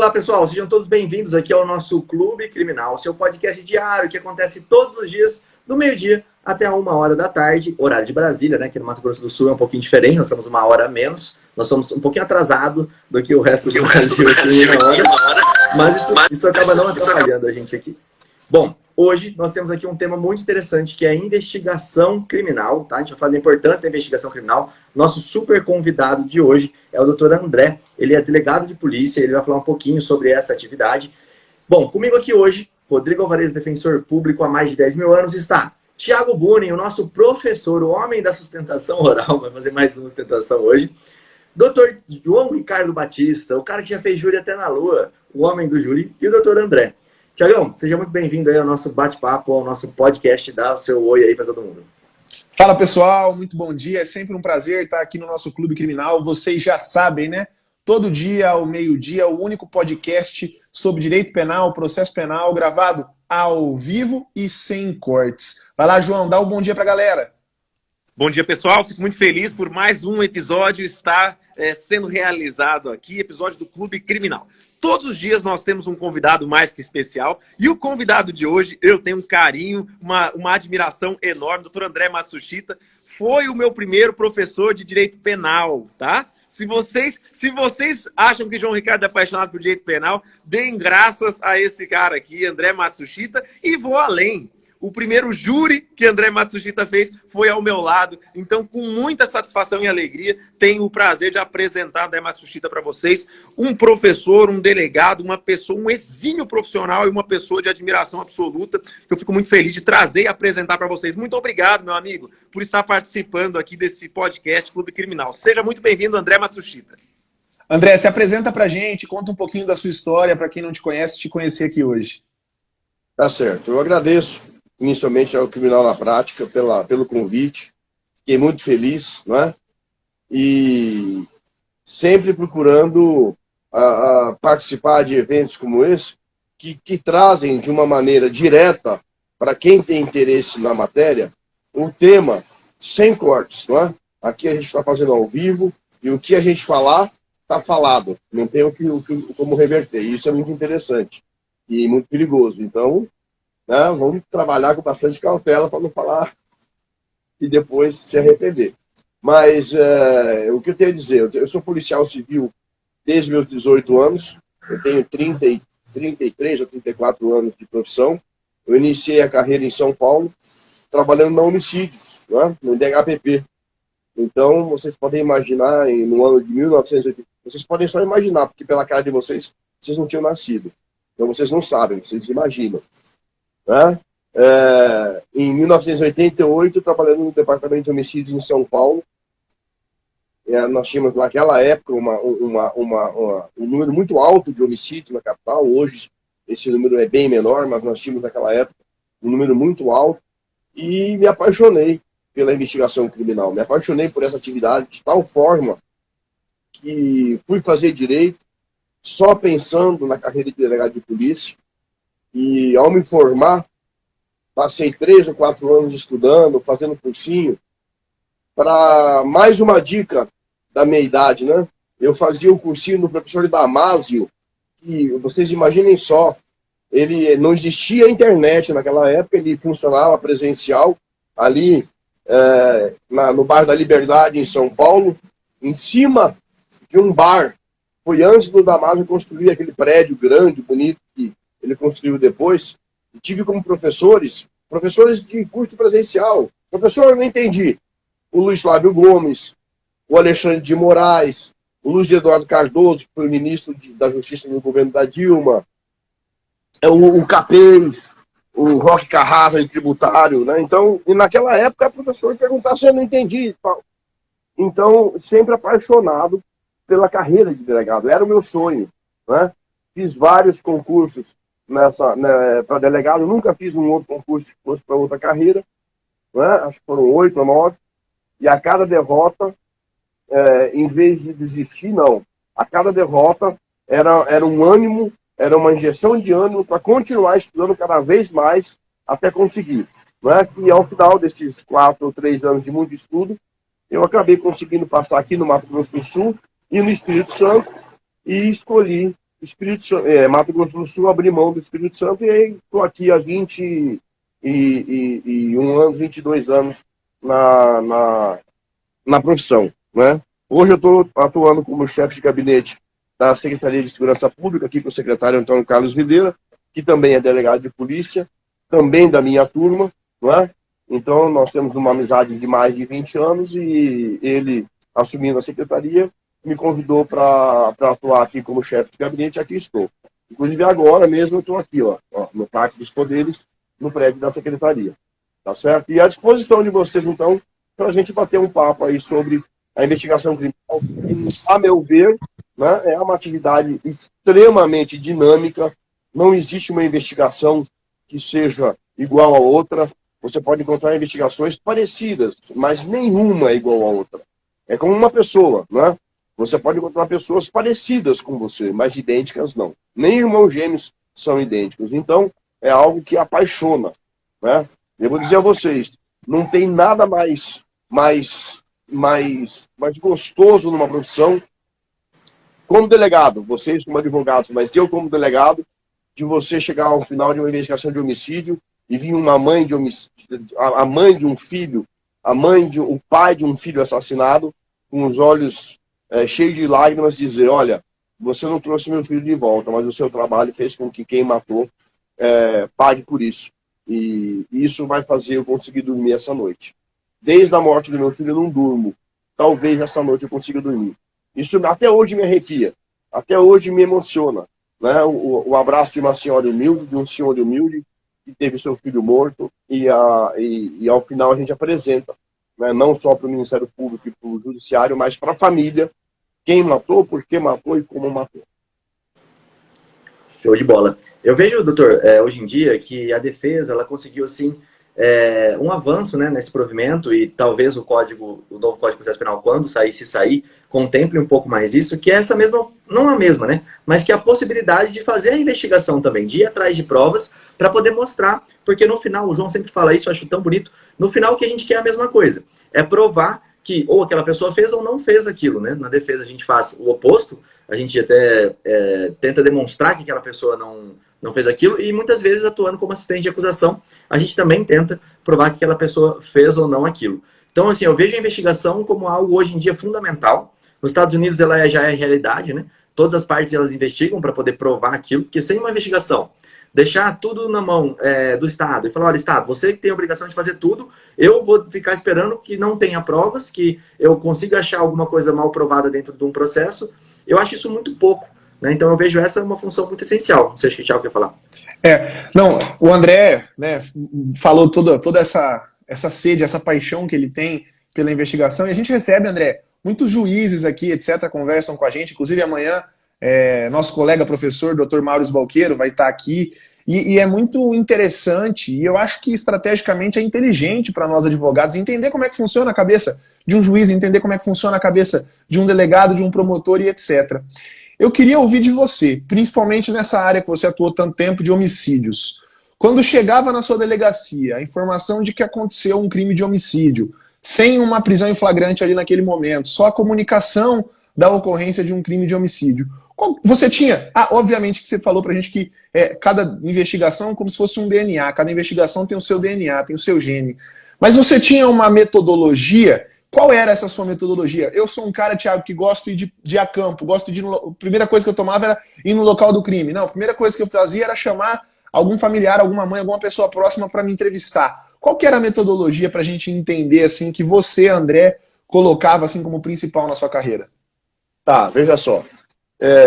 Olá, pessoal, sejam todos bem-vindos aqui ao nosso Clube Criminal, seu podcast diário que acontece todos os dias, do meio-dia até a 1h da tarde, horário de Brasília, né? Aqui no Mato Grosso do Sul é um pouquinho diferente, nós estamos 1h a menos, nós somos um pouquinho atrasado do que o resto do Brasil aqui em 1h, mas isso acaba não atrapalhando a gente aqui. Bom, hoje nós temos aqui um tema muito interessante, que é a investigação criminal, tá? A gente vai falar da importância da investigação criminal. Nosso super convidado de hoje é o Dr. André. Ele é delegado de polícia, ele vai falar um pouquinho sobre essa atividade. Bom, comigo aqui hoje, Rodrigo Alvarez, defensor público há mais de 10 mil anos, está Thiago Bunin, o nosso professor, o homem da sustentação oral, vai fazer mais uma sustentação hoje. Dr. João Ricardo Batista, o cara que já fez júri até na lua, o homem do júri, e o Dr. André. Tiagão, seja muito bem-vindo aí ao nosso bate-papo, ao nosso podcast. Dá o seu oi aí para todo mundo. Fala, pessoal, muito bom dia. É sempre um prazer estar aqui no nosso Clube Criminal. Vocês já sabem, né? Todo dia, ao meio-dia, o único podcast sobre direito penal, processo penal, gravado ao vivo e sem cortes. Vai lá, João, dá um bom dia para a galera. Bom dia, pessoal. Fico muito feliz por mais um episódio estar sendo realizado aqui, episódio do Clube Criminal. Todos os dias nós temos um convidado mais que especial, e o convidado de hoje, eu tenho um carinho, uma admiração enorme. Dr. André Matsushita foi o meu primeiro professor de direito penal, tá? Se vocês acham que João Ricardo é apaixonado por direito penal, deem graças a esse cara aqui, André Matsushita, e vou além. O primeiro júri que André Matsushita fez foi ao meu lado. Então, com muita satisfação e alegria, tenho o prazer de apresentar André Matsushita para vocês. Um professor, um delegado, uma pessoa, um exímio profissional e uma pessoa de admiração absoluta. Eu fico muito feliz de trazer e apresentar para vocês. Muito obrigado, meu amigo, por estar participando aqui desse podcast Clube Criminal. Seja muito bem-vindo, André Matsushita. André, se apresenta para a gente, conta um pouquinho da sua história, para quem não te conhece, te conhecer aqui hoje. Tá certo. Eu agradeço inicialmente ao Criminal na Prática pelo convite. Fiquei muito feliz, não é? E sempre procurando participar de eventos como esse, que trazem de uma maneira direta, para quem tem interesse na matéria, o tema sem cortes, não é? Aqui a gente está fazendo ao vivo, e o que a gente falar, está falado. Não tem como reverter. Isso é muito interessante e muito perigoso. Então, vamos trabalhar com bastante cautela para não falar e depois se arrepender. Mas o que eu tenho a dizer, eu sou policial civil desde meus 18 anos, eu tenho 33 ou 34 anos de profissão. Eu iniciei a carreira em São Paulo, trabalhando na homicídios, no DHPP. Então, vocês podem imaginar, no ano de 1980, vocês podem só imaginar, porque pela cara de vocês não tinham nascido. Então, vocês não sabem, vocês imaginam. Em 1988, trabalhando no Departamento de Homicídios em São Paulo, nós tínhamos naquela época um número muito alto de homicídios na capital. Hoje esse número é bem menor, mas nós tínhamos naquela época um número muito alto, e me apaixonei pela investigação criminal, me apaixonei por essa atividade de tal forma que fui fazer direito só pensando na carreira de delegado de polícia. E ao me formar, passei 3 ou 4 anos estudando, fazendo cursinho. Para mais uma dica da minha idade, né? Eu fazia o cursinho do professor Damásio, que vocês imaginem só, ele não existia internet naquela época, ele funcionava presencial ali no bairro da Liberdade, em São Paulo, em cima de um bar. Foi antes do Damásio construir aquele prédio grande, bonito, que ele construiu depois. E tive como professores de curso presencial. Professor, eu não entendi. O Luiz Flávio Gomes, o Alexandre de Moraes, o Luiz Eduardo Cardoso, que foi ministro da Justiça no governo da Dilma, o Capês, o Roque Carrara, tributário, né? Então, e naquela época, o professor perguntava se eu não entendi. Então, sempre apaixonado pela carreira de delegado. Era o meu sonho, né? Fiz vários concursos para delegado, nunca fiz um outro concurso que fosse para outra carreira, né? Acho que foram 8 ou 9, e a cada derrota, em vez de desistir, não. A cada derrota era um ânimo, era uma injeção de ânimo para continuar estudando cada vez mais até conseguir. Né? E ao final desses 4 ou 3 anos de muito estudo, eu acabei conseguindo passar aqui no Mato Grosso do Sul e no Espírito Santo, e escolhi Mato Grosso do Sul, abri mão do Espírito Santo e aí estou aqui há 21 anos, 22 anos na profissão, né? Hoje eu estou atuando como chefe de gabinete da Secretaria de Segurança Pública, aqui com o secretário Antônio Carlos Videira, que também é delegado de polícia, também da minha turma, não é? Então, nós temos uma amizade de mais de 20 anos e ele, assumindo a secretaria, me convidou para atuar aqui como chefe de gabinete, aqui estou. Inclusive, agora mesmo eu estou aqui, ó, no Parque dos Poderes, no prédio da secretaria, tá certo? E à disposição de vocês, então, para a gente bater um papo aí sobre a investigação criminal, que, a meu ver, né, é uma atividade extremamente dinâmica, não existe uma investigação que seja igual a outra. Você pode encontrar investigações parecidas, mas nenhuma é igual a outra. É como uma pessoa, né? Você pode encontrar pessoas parecidas com você, mas idênticas não. Nem irmãos gêmeos são idênticos. Então, é algo que apaixona, né? Eu vou dizer a vocês, não tem nada mais gostoso numa profissão como delegado, vocês como advogados, mas eu como delegado, de você chegar ao final de uma investigação de homicídio e vir uma mãe de homicídio, a mãe de um filho, o pai de um filho assassinado, com os olhos cheios de lágrimas, dizer, olha, você não trouxe meu filho de volta, mas o seu trabalho fez com que quem matou pague por isso. E isso vai fazer eu conseguir dormir essa noite. Desde a morte do meu filho eu não durmo. Talvez essa noite eu consiga dormir. Isso até hoje me arrepia, até hoje me emociona, né? O abraço de uma senhora humilde, de um senhor humilde, que teve seu filho morto, e ao final a gente apresenta, né? Não só para o Ministério Público e para o Judiciário, mas para a família, quem matou, por que matou e como matou. Show de bola. Eu vejo, doutor, hoje em dia, que a defesa ela conseguiu, assim, um avanço, né, nesse provimento, e talvez o novo Código de Processo Penal, quando se sair, contemple um pouco mais isso, que é essa mesma, não a mesma, né, mas que é a possibilidade de fazer a investigação também, de ir atrás de provas para poder mostrar, porque no final, o João sempre fala isso, eu acho tão bonito, no final o que a gente quer é a mesma coisa, é provar que ou aquela pessoa fez ou não fez aquilo, né? Na defesa a gente faz o oposto, a gente até tenta demonstrar que aquela pessoa não fez aquilo, e muitas vezes, atuando como assistente de acusação, a gente também tenta provar que aquela pessoa fez ou não aquilo. Então, assim, eu vejo a investigação como algo hoje em dia fundamental. Nos Estados Unidos ela já é realidade, né? Todas as partes elas investigam para poder provar aquilo, porque sem uma investigação, deixar tudo na mão do Estado e falar, olha, Estado, você que tem a obrigação de fazer tudo, eu vou ficar esperando que não tenha provas, que eu consiga achar alguma coisa mal provada dentro de um processo, eu acho isso muito pouco, né? Então eu vejo essa uma função muito essencial. Não sei se o Thiago quer falar. Não, o André, né, falou toda essa sede, essa paixão que ele tem pela investigação, e a gente recebe, André, muitos juízes aqui, etc., conversam com a gente, inclusive amanhã nosso colega professor, Dr. Maurício Balqueiro, vai estar aqui, e é muito interessante, e eu acho que estrategicamente é inteligente para nós advogados entender como é que funciona a cabeça de um juiz, entender como é que funciona a cabeça de um delegado, de um promotor e etc. Eu queria ouvir de você, principalmente nessa área que você atuou tanto tempo, de homicídios. Quando chegava na sua delegacia a informação de que aconteceu um crime de homicídio, sem uma prisão em flagrante ali naquele momento, só a comunicação da ocorrência de um crime de homicídio, você tinha, obviamente que você falou pra gente que cada investigação é como se fosse um DNA, cada investigação tem o seu DNA, tem o seu gene, mas você tinha uma metodologia? Qual era essa sua metodologia? Eu sou um cara, Thiago, que gosto de ir a campo, gosto de ir a primeira coisa que eu tomava era ir no local do crime. Não, a primeira coisa que eu fazia era chamar algum familiar, alguma mãe, alguma pessoa próxima para me entrevistar. Qual que era a metodologia para a gente entender assim que você, André, colocava assim como principal na sua carreira? Tá, veja só.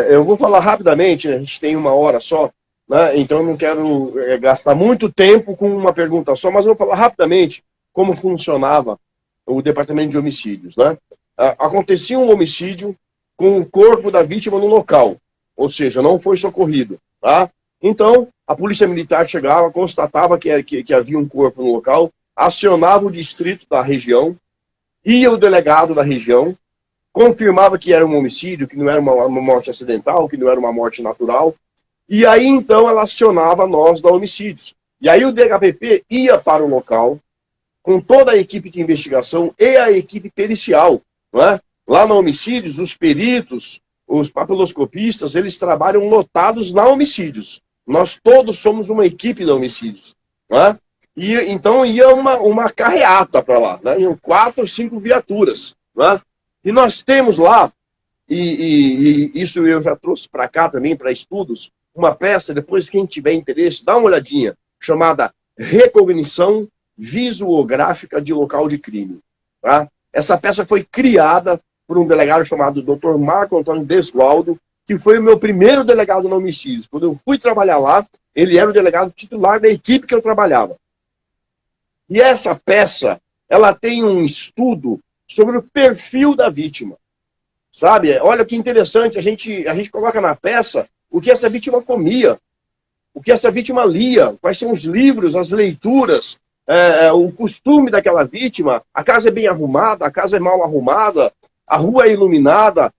Eu vou falar rapidamente, a gente tem 1 hora só, né? Então eu não quero gastar muito tempo com uma pergunta só, mas eu vou falar rapidamente como funcionava o departamento de homicídios, né? Acontecia um homicídio com o corpo da vítima no local, ou seja, não foi socorrido, tá? Então, a polícia militar chegava, constatava que havia um corpo no local, acionava o distrito da região, ia o delegado da região, confirmava que era um homicídio, que não era uma morte acidental, que não era uma morte natural, e aí então ela acionava nós da homicídios. E aí o DHPP ia para o local, com toda a equipe de investigação e a equipe pericial, não é? Lá no homicídios, os peritos, os papiloscopistas, eles trabalham lotados na homicídios. Nós todos somos uma equipe da homicídios. Né? E então ia uma carreata para lá, né? Iam 4 ou 5 viaturas. Né? E nós temos lá, e isso eu já trouxe para cá também, para estudos, uma peça, depois quem tiver interesse, dá uma olhadinha, chamada Recognição Visuográfica de Local de Crime. Tá? Essa peça foi criada por um delegado chamado Dr. Marco Antônio Desgualdo, que foi o meu primeiro delegado no homicídio. Quando eu fui trabalhar lá, ele era o delegado titular da equipe que eu trabalhava. E essa peça, ela tem um estudo sobre o perfil da vítima. Sabe? Olha que interessante, a gente coloca na peça o que essa vítima comia, o que essa vítima lia, quais são os livros, as leituras, o costume daquela vítima, a casa é bem arrumada, a casa é mal arrumada, a rua é iluminada,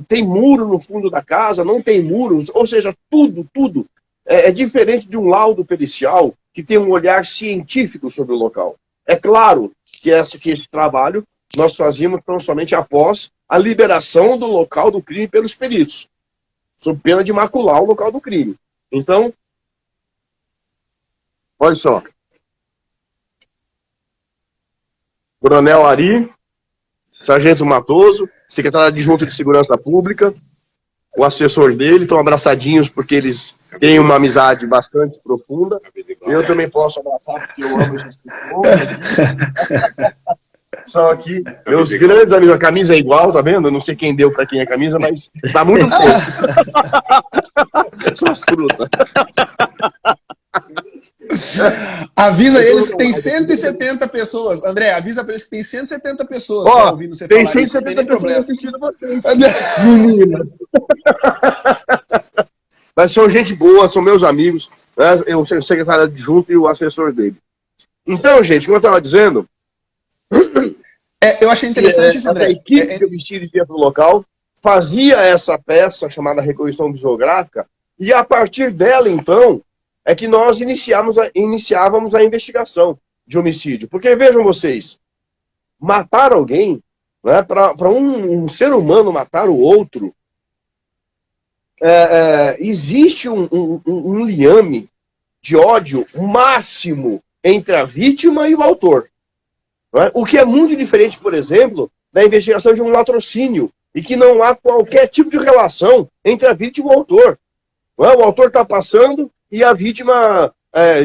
tem muro no fundo da casa, não tem muros, ou seja, tudo é diferente de um laudo pericial que tem um olhar científico sobre o local. É claro que esse trabalho nós fazíamos tão somente após a liberação do local do crime pelos peritos, sob pena de macular o local do crime. Então, olha só. Coronel Ari, Sargento Matoso, secretário adjunto de Segurança Pública, o assessor dele, estão abraçadinhos porque eles têm uma amizade bastante profunda. Eu também posso abraçar porque eu amo esses povos. São aqui meus grandes amigos. A camisa é igual, tá vendo? Eu não sei quem deu para quem a camisa, mas tá muito pouco. São as frutas. Avisa eles que tem 170 pessoas. André, avisa para eles que tem 170 pessoas ouvindo você tem falar isso. 170 pessoas assistindo vocês. Meninas. Mas são gente boa, são meus amigos, né? Eu sou o secretário adjunto e o assessor dele. Então, gente, como eu estava dizendo... eu achei interessante isso, André. A equipe de homicídio ia para o local, fazia essa peça chamada Recognição Visuográfica, e a partir dela, então, é que nós iniciávamos a investigação de homicídio. Porque, vejam vocês, matar alguém, né, para um ser humano matar o outro, existe um liame de ódio máximo entre a vítima e o autor. Não é? O que é muito diferente, por exemplo, da investigação de um latrocínio, e que não há qualquer tipo de relação entre a vítima e o autor. Não é? O autor está passando e a vítima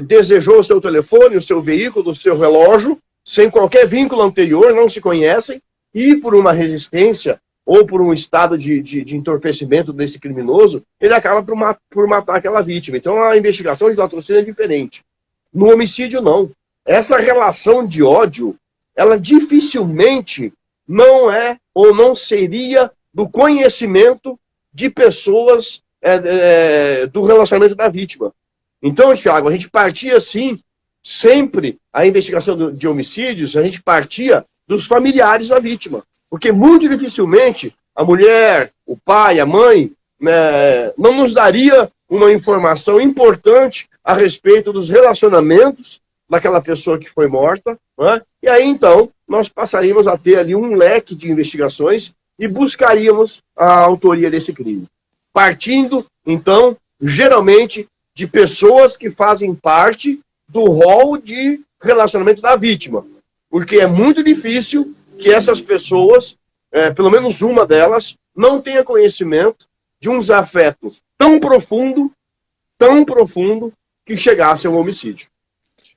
desejou o seu telefone, o seu veículo, o seu relógio, sem qualquer vínculo anterior, não se conhecem, e por uma resistência ou por um estado de entorpecimento desse criminoso, ele acaba por matar aquela vítima. Então a investigação de latrocínio é diferente. No homicídio, não. Essa relação de ódio, ela dificilmente não é ou não seria do conhecimento de pessoas do relacionamento da vítima. Então, Thiago, a gente partia assim, sempre a investigação de homicídios, a gente partia dos familiares da vítima. Porque muito dificilmente a mulher, o pai, a mãe, não nos daria uma informação importante a respeito dos relacionamentos daquela pessoa que foi morta, né? E aí, então, nós passaríamos a ter ali um leque de investigações e buscaríamos a autoria desse crime. Partindo, então, geralmente, de pessoas que fazem parte do rol de relacionamento da vítima. Porque é muito difícil que essas pessoas, pelo menos uma delas, não tenha conhecimento de um desafeto tão profundo, que chegasse ao homicídio.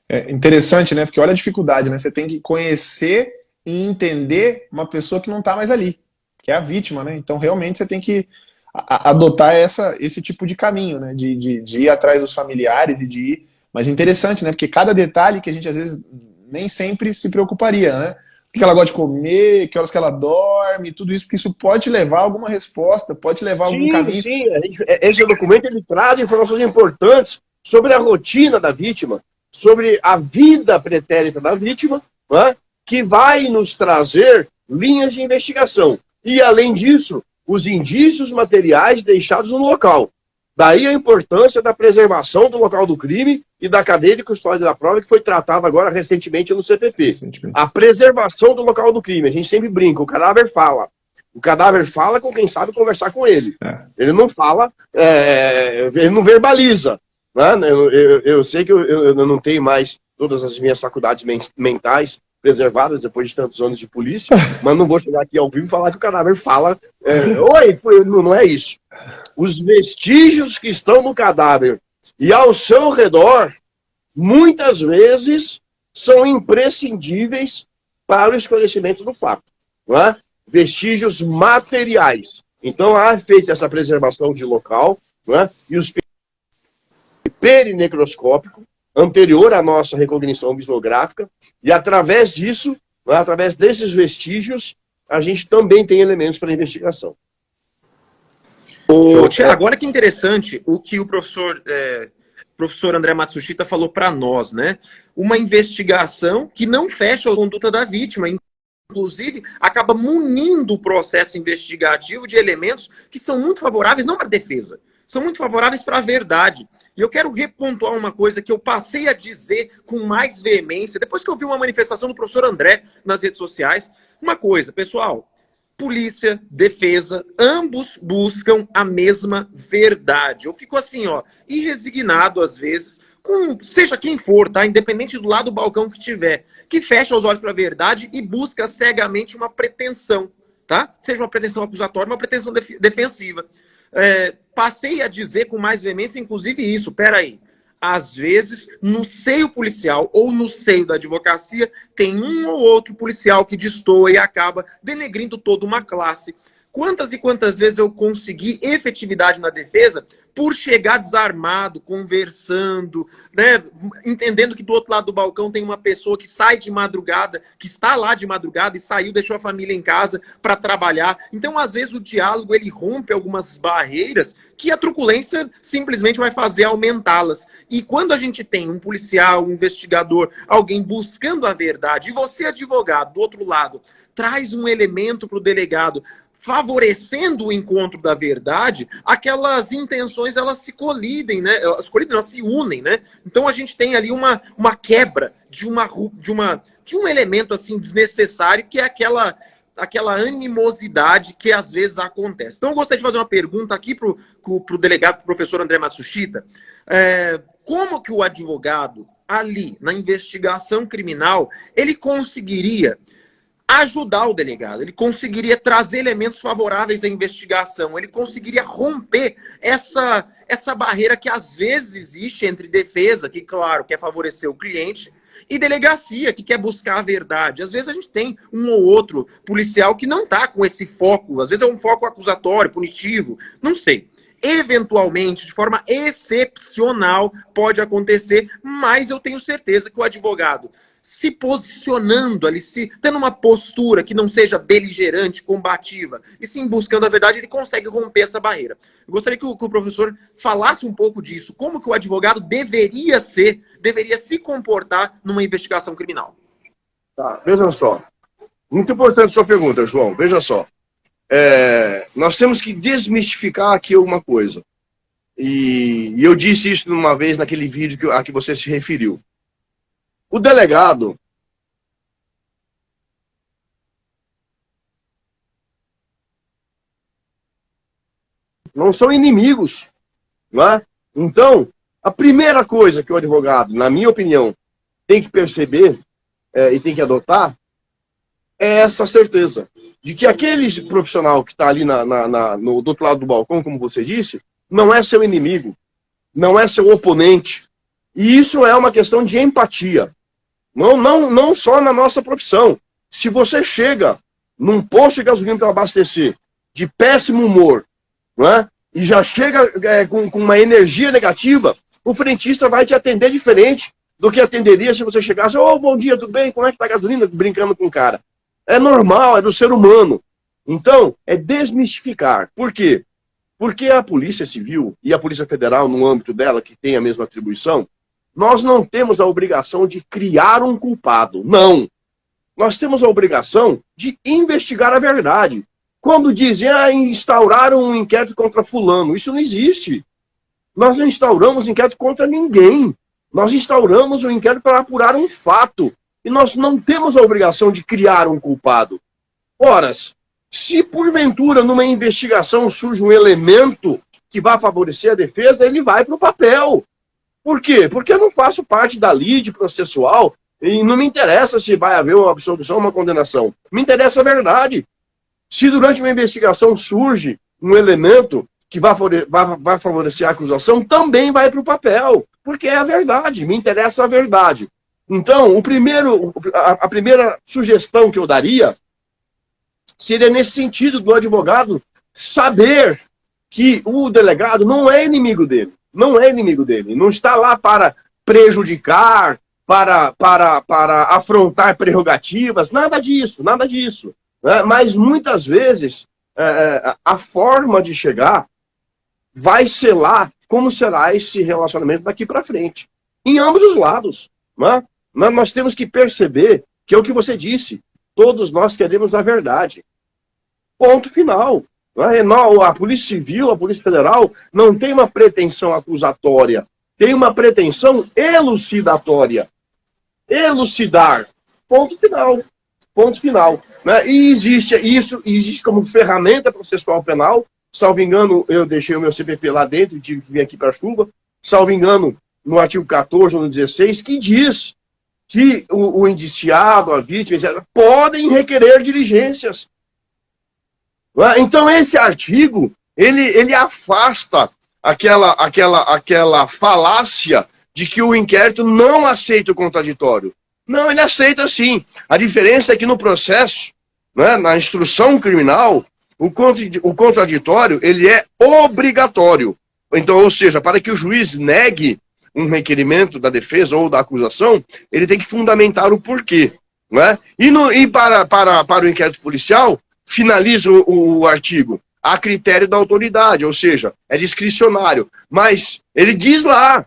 É interessante, né? Porque olha a dificuldade, né? Você tem que conhecer e entender uma pessoa que não está mais ali, que é a vítima, né? Então, realmente, você tem que adotar esse tipo de caminho, né? De ir atrás dos familiares e de ir... Mas interessante, né? Porque cada detalhe que a gente, às vezes, nem sempre se preocuparia, né? O que ela gosta de comer, que horas que ela dorme, tudo isso, porque isso pode levar a alguma resposta, pode levar a algum caminho. Sim, esse documento ele traz informações importantes sobre a rotina da vítima, sobre a vida pretérita da vítima, né, que vai nos trazer linhas de investigação. E, além disso, os indícios materiais deixados no local. Daí a importância da preservação do local do crime e da cadeia de custódia da prova, que foi tratada agora recentemente no CPP. A preservação do local do crime. A gente sempre brinca, o cadáver fala. O cadáver fala com quem sabe conversar com ele. Ele não fala, ele não verbaliza. Né? Eu sei que eu não tenho mais todas as minhas faculdades mentais preservadas depois de tantos anos de polícia, mas não vou chegar aqui ao vivo e falar que o cadáver fala. Não é isso. Os vestígios que estão no cadáver e ao seu redor, muitas vezes, são imprescindíveis para o esclarecimento do fato. Não é? Vestígios materiais. Então, há feita essa preservação de local, não é? E os perinecroscópico, anterior à nossa recognição visuográfica, e através disso, não é? Através desses vestígios, a gente também tem elementos para investigação. Tiago, olha que interessante o que o professor André Matsushita falou para nós, né? Uma investigação que não fecha a conduta da vítima, inclusive acaba munindo o processo investigativo de elementos que são muito favoráveis, não para a defesa, são muito favoráveis para a verdade. E eu quero repontuar uma coisa que eu passei a dizer com mais veemência, depois que eu vi uma manifestação do professor André nas redes sociais. Uma coisa, pessoal, polícia, defesa, ambos buscam a mesma verdade. Eu fico assim, irresignado às vezes, com seja quem for, tá? Independente do lado do balcão que tiver, que fecha os olhos para a verdade e busca cegamente uma pretensão, tá? Seja uma pretensão acusatória, uma pretensão defensiva. Passei a dizer com mais veemência, inclusive isso, peraí. Às vezes, no seio policial ou no seio da advocacia, tem um ou outro policial que destoa e acaba denegrindo toda uma classe. Quantas e quantas vezes eu consegui efetividade na defesa por chegar desarmado, conversando, né, entendendo que do outro lado do balcão tem uma pessoa que sai de madrugada, que está lá de madrugada e saiu, deixou a família em casa para trabalhar. Então, às vezes, o diálogo ele rompe algumas barreiras que a truculência simplesmente vai fazer aumentá-las. E quando a gente tem um policial, um investigador, alguém buscando a verdade, e você, advogado, do outro lado, traz um elemento para o delegado, favorecendo o encontro da verdade, aquelas intenções elas se colidem, né? Elas se unem, né? Então a gente tem ali uma quebra de um elemento assim desnecessário, que é aquela animosidade que às vezes acontece. Então eu gostaria de fazer uma pergunta aqui para o delegado, pro professor André Matsushita. Como que o advogado ali na investigação criminal ele conseguiria ajudar o delegado, ele conseguiria trazer elementos favoráveis à investigação, ele conseguiria romper essa barreira que às vezes existe entre defesa, que claro, quer favorecer o cliente, e delegacia, que quer buscar a verdade. Às vezes a gente tem um ou outro policial que não está com esse foco, às vezes é um foco acusatório, punitivo, não sei. Eventualmente, de forma excepcional, pode acontecer, mas eu tenho certeza que o advogado se posicionando ali, tendo uma postura que não seja beligerante, combativa, e sim buscando a verdade, ele consegue romper essa barreira. Eu gostaria que o professor falasse um pouco disso, como que o advogado deveria se comportar numa investigação criminal. Tá, veja só. Muito importante a sua pergunta, João. Veja só. Nós temos que desmistificar aqui alguma coisa. E eu disse isso uma vez naquele vídeo a que você se referiu. O delegado não são inimigos, não é? Então, a primeira coisa que o advogado, na minha opinião, tem que perceber e tem que adotar é essa certeza de que aquele profissional que está ali do outro lado do balcão, como você disse, não é seu inimigo, não é seu oponente. E isso é uma questão de empatia. Não só na nossa profissão. Se você chega num posto de gasolina para abastecer de péssimo humor, não é? E já chega com uma energia negativa, o frentista vai te atender diferente do que atenderia se você chegasse: bom dia, tudo bem? Como é que tá a gasolina? Brincando com o cara. É normal, é do ser humano. Então, é desmistificar. Por quê? Porque a Polícia Civil e a Polícia Federal, no âmbito dela, que tem a mesma atribuição, nós não temos a obrigação de criar um culpado. Não. Nós temos a obrigação de investigar a verdade. Quando dizem, instauraram um inquérito contra fulano, isso não existe. Nós não instauramos inquérito contra ninguém. Nós instauramos um inquérito para apurar um fato. E nós não temos a obrigação de criar um culpado. Ora, Se porventura numa investigação surge um elemento que vai favorecer a defesa, ele vai para o papel. Por quê? Porque eu não faço parte da lide processual e não me interessa se vai haver uma absolvição ou uma condenação. Me interessa a verdade. Se durante uma investigação surge um elemento que vai favorecer a acusação, também vai para o papel, porque é a verdade, me interessa a verdade. Então, a primeira sugestão que eu daria seria nesse sentido do advogado saber que o delegado não é inimigo dele. Não é inimigo dele. Não está lá para prejudicar, para afrontar prerrogativas, nada disso, nada disso. Né? Mas muitas vezes a forma de chegar vai selar como será esse relacionamento daqui para frente. Em ambos os lados. Né? Nós temos que perceber que é o que você disse. Todos nós queremos a verdade. Ponto final. A Polícia Civil, a Polícia Federal, não tem uma pretensão acusatória, tem uma pretensão elucidatória. Elucidar. Ponto final. Ponto final. Né? E existe como ferramenta processual penal. Salvo engano, eu deixei o meu CPP lá dentro e tive que vir aqui para a chuva. Salvo engano, no artigo 14 ou no 16, que diz que o indiciado, a vítima, etc., podem requerer diligências. Então esse artigo, ele afasta aquela falácia de que o inquérito não aceita o contraditório. Não, ele aceita sim. A diferença é que no processo, né, na instrução criminal, o contraditório, ele é obrigatório. Então, ou seja, para que o juiz negue um requerimento da defesa ou da acusação, ele tem que fundamentar o porquê. Né? E para o inquérito policial, finaliza o artigo a critério da autoridade, ou seja, é discricionário. Mas ele diz lá,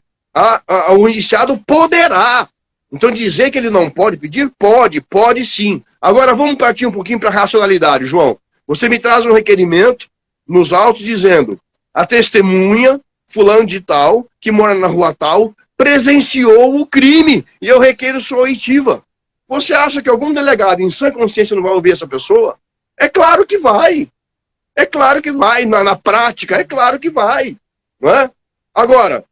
o indiciado poderá. Então dizer que ele não pode pedir, pode sim. Agora vamos partir um pouquinho para a racionalidade, João. Você me traz um requerimento nos autos dizendo: a testemunha, fulano de tal, que mora na rua tal, presenciou o crime e eu requeiro sua oitiva. Você acha que algum delegado em sã consciência não vai ouvir essa pessoa? É claro que vai. É claro que vai. Na prática, é claro que vai. Não é? Agora,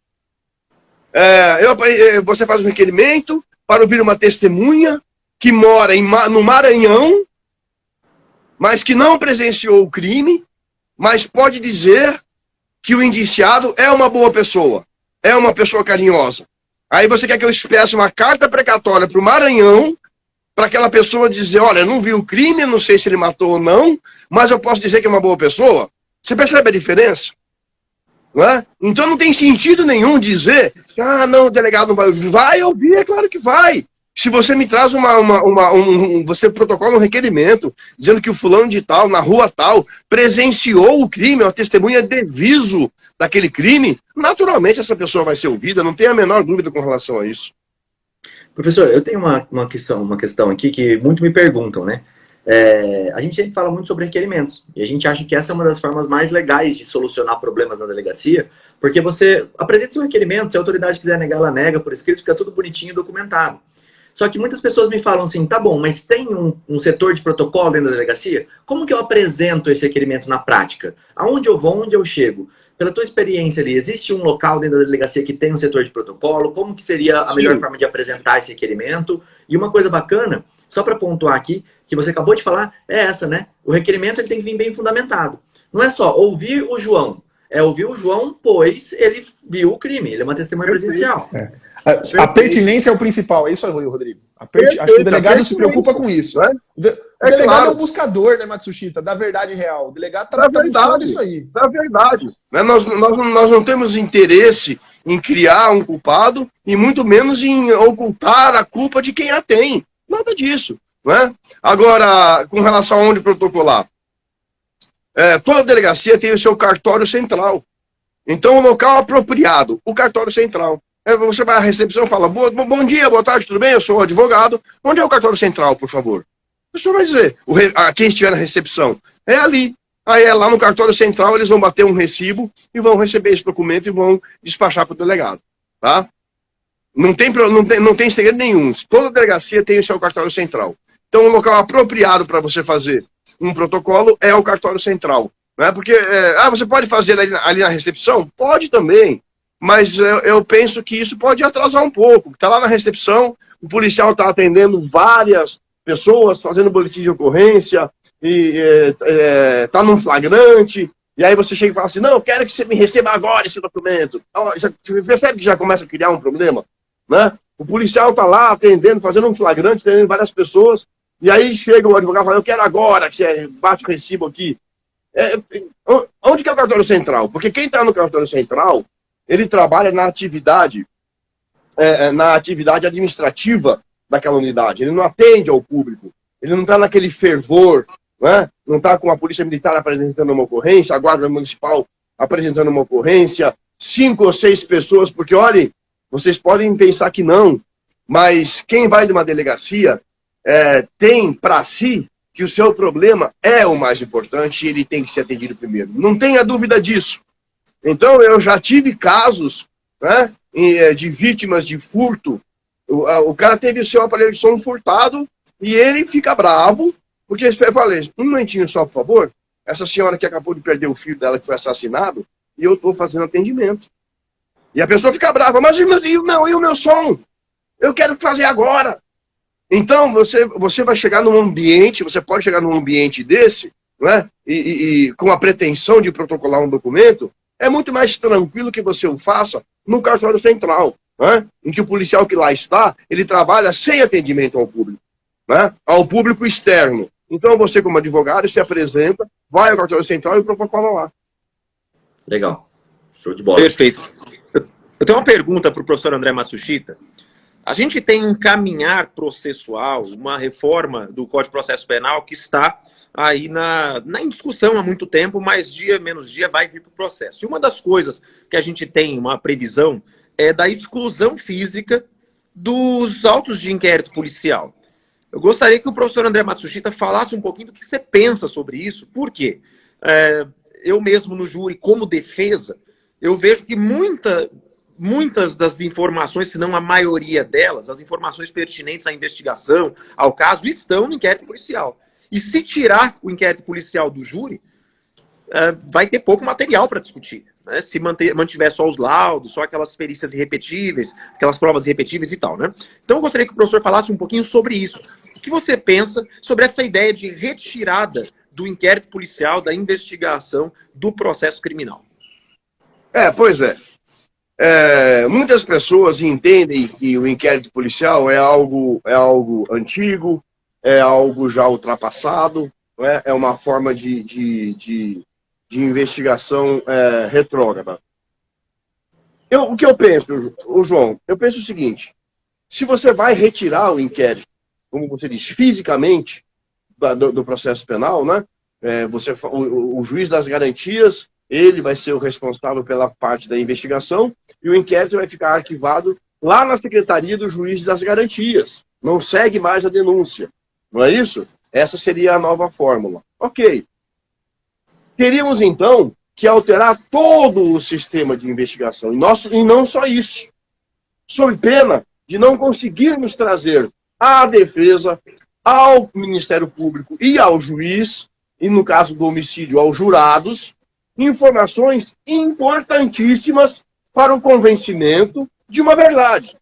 você faz um requerimento para ouvir uma testemunha que mora no Maranhão, mas que não presenciou o crime, mas pode dizer que o indiciado é uma boa pessoa, é uma pessoa carinhosa. Aí você quer que eu espesse uma carta precatória para o Maranhão, para aquela pessoa dizer: olha, eu não vi o crime, não sei se ele matou ou não, mas eu posso dizer que é uma boa pessoa? Você percebe a diferença? Não é? Então não tem sentido nenhum dizer: ah, não, o delegado não vai ouvir. Vai ouvir, é claro que vai. Se você me traz você protocola um requerimento dizendo que o fulano de tal, na rua tal, presenciou o crime, uma testemunha de viso daquele crime, naturalmente essa pessoa vai ser ouvida, não tem a menor dúvida com relação a isso. Professor, eu tenho uma questão aqui que muito me perguntam, né? A gente sempre fala muito sobre requerimentos, e a gente acha que essa é uma das formas mais legais de solucionar problemas na delegacia, porque você apresenta seu requerimento, se a autoridade quiser negar, ela nega por escrito, fica tudo bonitinho e documentado. Só que muitas pessoas me falam assim: tá bom, mas tem um setor de protocolo dentro da delegacia? Como que eu apresento esse requerimento na prática? Aonde eu vou, onde eu chego? Pela tua experiência ali, existe um local dentro da delegacia que tem um setor de protocolo? Como que seria a melhor forma de apresentar esse requerimento? E uma coisa bacana, só para pontuar aqui, que você acabou de falar, é essa, né? O requerimento ele tem que vir bem fundamentado. Não é só ouvir o João. É ouvir o João, pois ele viu o crime. Ele é uma testemunha presencial. A pertinência é o principal, é isso aí, Rodrigo. Acho que o delegado se preocupa com isso. Né? O delegado claro. É um buscador, né, Matsushita, da verdade real. O delegado está buscando isso aí. Da verdade. Nós não temos interesse em criar um culpado e muito menos em ocultar a culpa de quem a tem. Nada disso. Né? Agora, com relação a onde protocolar. Toda delegacia tem o seu cartório central. Então, o local apropriado, o cartório central. Você vai à recepção e fala: bom dia, boa tarde, tudo bem? Eu sou advogado. Onde é o cartório central, por favor? A pessoa vai dizer, quem estiver na recepção, é ali. Aí lá no cartório central eles vão bater um recibo e vão receber esse documento e vão despachar para o delegado. Tá? Não tem segredo nenhum. Toda delegacia tem o seu cartório central. Então, o local apropriado para você fazer um protocolo é o cartório central. Né? Porque você pode fazer ali na recepção? Pode também. Mas eu penso que isso pode atrasar um pouco. Está lá na recepção, o policial está atendendo várias pessoas, fazendo boletim de ocorrência, e está num flagrante, e aí você chega e fala assim, não, eu quero que você me receba agora esse documento. Você percebe que já começa a criar um problema? Né? O policial está lá atendendo, fazendo um flagrante, atendendo várias pessoas, e aí chega o advogado e fala, eu quero agora que você bate o recibo aqui. Onde que é o cartório central? Porque quem está no cartório central, ele trabalha na atividade administrativa daquela unidade. Ele não atende ao público. Ele não está naquele fervor, né? Não está com a polícia militar apresentando uma ocorrência, a guarda municipal apresentando uma ocorrência, 5 ou 6 pessoas, porque, olhem, vocês podem pensar que não, mas quem vai de uma delegacia tem para si que o seu problema é o mais importante e ele tem que ser atendido primeiro. Não tenha dúvida disso. Então, eu já tive casos, né, de vítimas de furto. O cara teve o seu aparelho de som furtado e ele fica bravo, porque eu falei, um momentinho só, por favor, essa senhora que acabou de perder o filho dela que foi assassinado, e eu estou fazendo atendimento. E a pessoa fica brava, mas e o meu som? Eu quero fazer agora. Então, você vai chegar num ambiente, você pode chegar num ambiente desse, né, e com a pretensão de protocolar um documento, é muito mais tranquilo que você o faça no cartório central, né? Em que o policial que lá está, ele trabalha sem atendimento ao público, né? Ao público externo. Então você, como advogado, se apresenta, vai ao cartório central e protocola lá. Legal. Show de bola. Perfeito. Eu tenho uma pergunta para o professor André Matsushita. A gente tem um caminhar processual, uma reforma do Código de Processo Penal que está aí em discussão há muito tempo, mas dia menos dia vai vir para o processo. E uma das coisas que a gente tem uma previsão é da exclusão física dos autos de inquérito policial. Eu gostaria que o professor André Matsushita falasse um pouquinho do que você pensa sobre isso. Por quê? Eu mesmo no júri, como defesa, eu vejo que muitas das informações, se não a maioria delas, as informações pertinentes à investigação, ao caso, estão no inquérito policial. E se tirar o inquérito policial do júri, vai ter pouco material para discutir. Né? Se mantiver só os laudos, só aquelas perícias irrepetíveis, aquelas provas irrepetíveis e tal. Né? Então eu gostaria que o professor falasse um pouquinho sobre isso. O que você pensa sobre essa ideia de retirada do inquérito policial, da investigação do processo criminal? Pois é. Muitas pessoas entendem que o inquérito policial é algo antigo, é algo já ultrapassado, né? É uma forma de investigação retrógrada. O que eu penso, João? Eu penso o seguinte, se você vai retirar o inquérito, como você diz, fisicamente do processo penal, né? O juiz das garantias, ele vai ser o responsável pela parte da investigação e o inquérito vai ficar arquivado lá na secretaria do juiz das garantias. Não segue mais a denúncia. Não é isso? Essa seria a nova fórmula. Ok. Teríamos, então, que alterar todo o sistema de investigação. E não só isso. Sob pena de não conseguirmos trazer à defesa, ao Ministério Público e ao juiz, e no caso do homicídio, aos jurados, informações importantíssimas para o convencimento de uma verdade.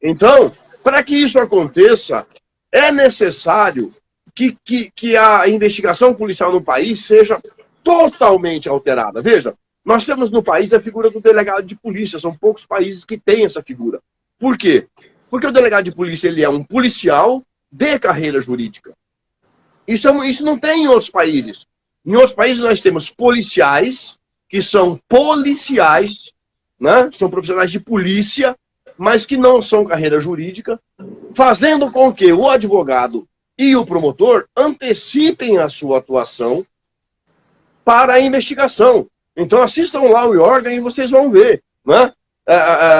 Então, para que isso aconteça, é necessário que a investigação policial no país seja totalmente alterada. Veja, nós temos no país a figura do delegado de polícia, são poucos países que têm essa figura. Por quê? Porque o delegado de polícia ele é um policial de carreira jurídica. Isso não tem em outros países. Em outros países nós temos policiais, que são policiais, né? São profissionais de polícia, mas que não são carreira jurídica, fazendo com que o advogado e o promotor antecipem a sua atuação para a investigação. Então assistam o Law & Order e vocês vão ver, né?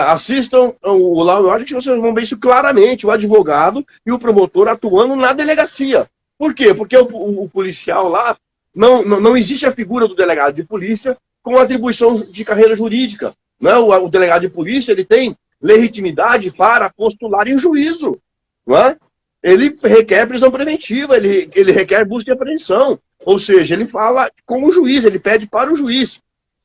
Assistam o Law & Order que vocês vão ver isso claramente, o advogado e o promotor atuando na delegacia. Por quê? Porque o policial lá, não existe a figura do delegado de polícia com atribuição de carreira jurídica. Né? O delegado de polícia ele tem legitimidade para postular em juízo. Não é? ele requer prisão preventiva, ele requer busca e apreensão. Ou seja, ele fala com o juiz, ele pede para o juiz.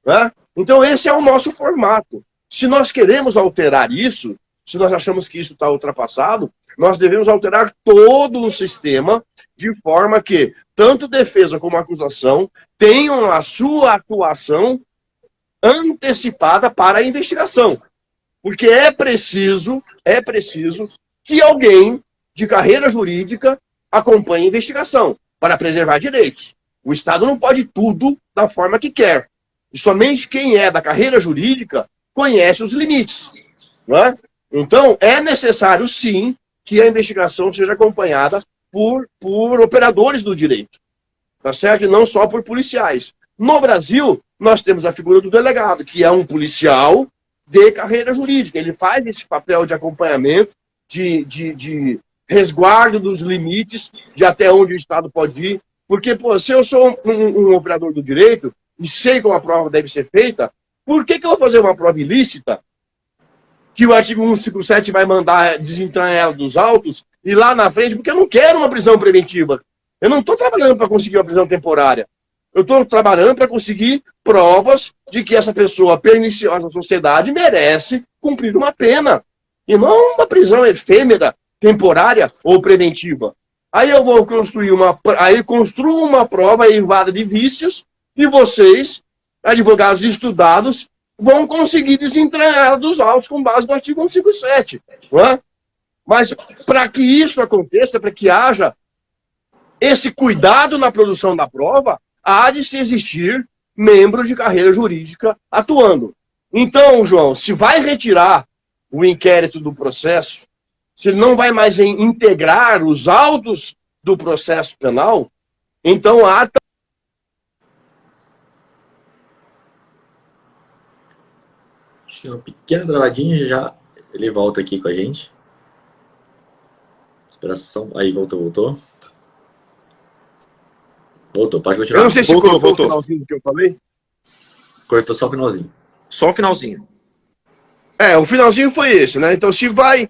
Né? Então esse é o nosso formato. Se nós queremos alterar isso, se nós achamos que isso está ultrapassado, nós devemos alterar todo o sistema de forma que tanto defesa como acusação tenham a sua atuação antecipada para a investigação. Porque é preciso que alguém de carreira jurídica acompanhe a investigação para preservar direitos. O Estado não pode tudo da forma que quer. E somente quem é da carreira jurídica conhece os limites. Não é? Então, é necessário, sim, que a investigação seja acompanhada por operadores do direito. Tá certo? E não só por policiais. No Brasil, nós temos a figura do delegado, que é um policial de carreira jurídica. Ele faz esse papel de acompanhamento, de resguardo dos limites, de até onde o Estado pode ir. Porque, pô, se eu sou um operador do direito e sei como a prova deve ser feita, por que eu vou fazer uma prova ilícita que o artigo 157 vai mandar desentranhar ela dos autos e lá na frente, porque eu não quero uma prisão preventiva. Eu não estou trabalhando para conseguir uma prisão temporária. Eu estou trabalhando para conseguir provas de que essa pessoa perniciosa à sociedade merece cumprir uma pena. E não uma prisão efêmera, temporária ou preventiva. Aí eu vou construir construo uma prova eivada de vícios e vocês, advogados estudados, vão conseguir desentranhar dos autos com base no artigo 157. Não é? Mas para que isso aconteça, para que haja esse cuidado na produção da prova, há de se existir membro de carreira jurídica atuando. Então, João, se vai retirar o inquérito do processo, se ele não vai mais integrar os autos do processo penal, então há... Acho que é uma pequena travadinha, já ele volta aqui com a gente. Esperação. Aí, voltou. Voltou, pode continuar. Eu não sei se voltou o finalzinho que eu falei. Cortou só o finalzinho. Só o finalzinho. O finalzinho foi esse, né? Então, se vai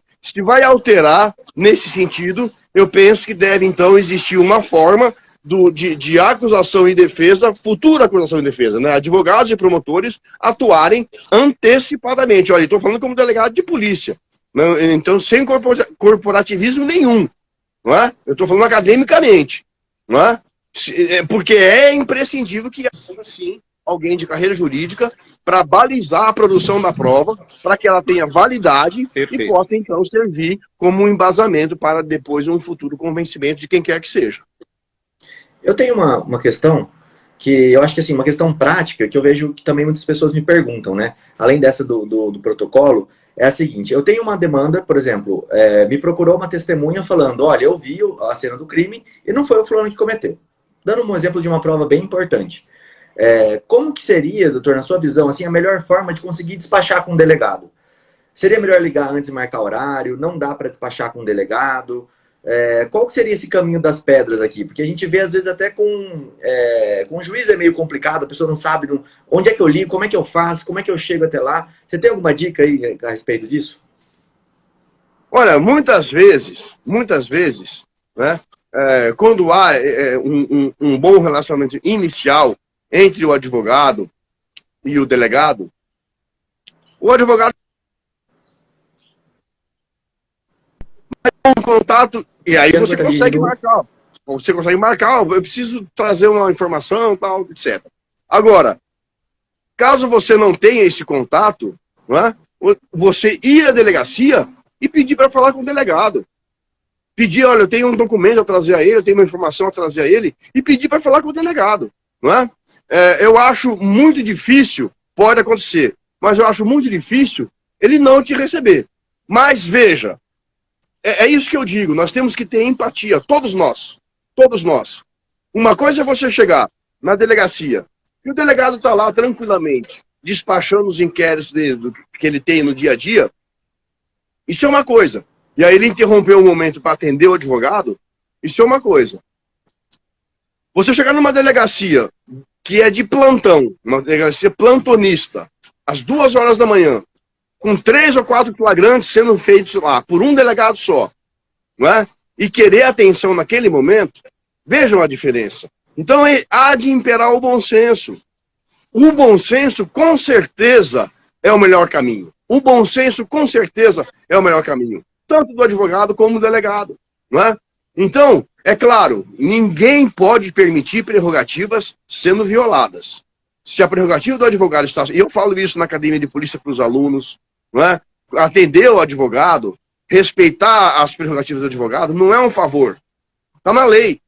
alterar nesse sentido, eu penso que deve, então, existir uma forma de acusação e defesa, futura acusação e defesa, né? Advogados e promotores atuarem antecipadamente. Olha, estou falando como delegado de polícia, né? Então, sem corporativismo nenhum, não é? Eu estou falando academicamente, não é? Porque é imprescindível que haja, sim, alguém de carreira jurídica para balizar a produção da prova, para que ela tenha validade. Perfeito. E possa, então, servir como um embasamento para depois um futuro convencimento de quem quer que seja. Eu tenho uma questão que eu acho que assim, uma questão prática que eu vejo que também muitas pessoas me perguntam, né? Além dessa do protocolo, é a seguinte: eu tenho uma demanda, por exemplo, me procurou uma testemunha falando, olha, eu vi a cena do crime e não foi o fulano que cometeu. Dando um exemplo de uma prova bem importante. Como que seria, doutor, na sua visão, assim, a melhor forma de conseguir despachar com um delegado? Seria melhor ligar antes e marcar horário? Não dá para despachar com um delegado? Qual que seria esse caminho das pedras aqui? Porque a gente vê, às vezes, até com o juiz é meio complicado, a pessoa não sabe onde é que eu ligo, como é que eu faço, como é que eu chego até lá. Você tem alguma dica aí a respeito disso? Olha, muitas vezes, né, quando há um bom relacionamento inicial entre o advogado e o delegado um contato, e aí você consegue marcar. Eu preciso trazer uma informação, tal, etc. Agora, caso você não tenha esse contato, não é? Você ir à delegacia e pedir para falar com o delegado. Pedir, olha, eu tenho um documento a trazer a ele, eu tenho uma informação a trazer a ele, e pedir para falar com o delegado. Não é? Eu acho muito difícil, pode acontecer, mas eu acho muito difícil ele não te receber. Mas veja, é isso que eu digo, nós temos que ter empatia, todos nós. Uma coisa é você chegar na delegacia e o delegado está lá tranquilamente, despachando os inquéritos que ele tem no dia a dia. Isso é uma coisa. E aí ele interrompeu um momento para atender o advogado. Isso é uma coisa. Você chegar numa delegacia que é de plantão, uma delegacia plantonista, às 2 horas da manhã, com 3 ou 4 flagrantes sendo feitos lá por um delegado só, não é? e querer atenção naquele momento, vejam a diferença. Então, há de imperar o bom senso. O bom senso, com certeza, é o melhor caminho. O bom senso, com certeza, é o melhor caminho. Tanto do advogado como do delegado. Não é? Então, é claro, ninguém pode permitir prerrogativas sendo violadas. Se a prerrogativa do advogado está... E eu falo isso na academia de polícia para os alunos, não é? Atender o advogado, respeitar as prerrogativas do advogado, não é um favor. Está na lei.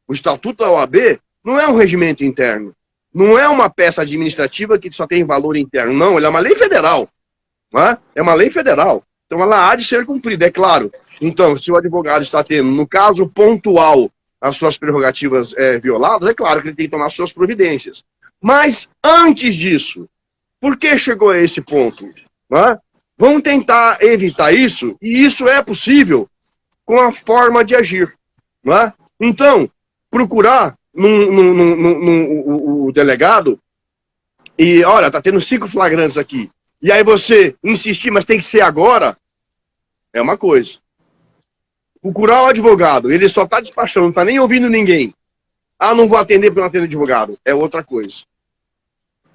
O Estatuto da OAB não é um regimento interno. Não é uma peça administrativa que só tem valor interno. Não, ele é uma lei federal. Não é? É uma lei federal. Então ela há de ser cumprida, é claro. Então, se o advogado está tendo, no caso pontual, as suas prerrogativas violadas, é claro que ele tem que tomar suas providências. Mas, antes disso, por que chegou a esse ponto? Não é? Vamos tentar evitar isso, e isso é possível com a forma de agir. Não é? Então, procurar o delegado e, olha, tá tendo 5 flagrantes aqui. E aí você insistir, mas tem que ser agora, é uma coisa. Procurar o advogado, ele só tá despachando, não tá nem ouvindo ninguém. Ah, não vou atender porque não atendo advogado. É outra coisa.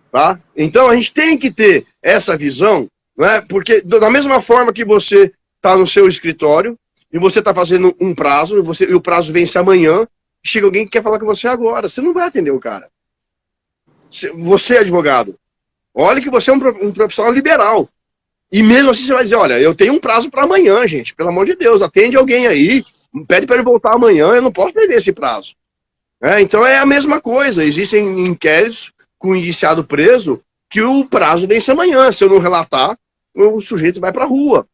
Tá? Então a gente tem que ter essa visão, né? Porque da mesma forma que você tá no seu escritório e você tá fazendo um prazo, e o prazo vence amanhã, chega alguém que quer falar com você agora. Você não vai atender o cara. Você é advogado. Olha que você é um profissional liberal. E mesmo assim você vai dizer, olha, eu tenho um prazo para amanhã, gente. Pelo amor de Deus, atende alguém aí. Pede para ele voltar amanhã, eu não posso perder esse prazo. Então é a mesma coisa. Existem inquéritos com o indiciado preso que o prazo vence amanhã. Se eu não relatar, o sujeito vai para a rua.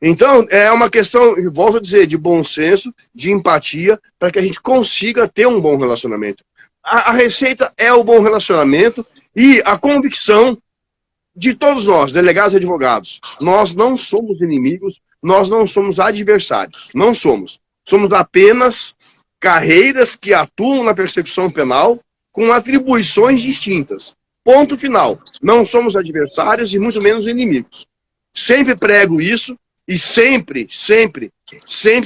Então é uma questão, volto a dizer, de bom senso, de empatia, para que a gente consiga ter um bom relacionamento. A receita é o bom relacionamento e a convicção de todos nós, delegados e advogados. Nós não somos inimigos, nós não somos adversários. Não somos. Somos apenas carreiras que atuam na persecução penal com atribuições distintas. Ponto final. Não somos adversários e muito menos inimigos. Sempre prego isso e sempre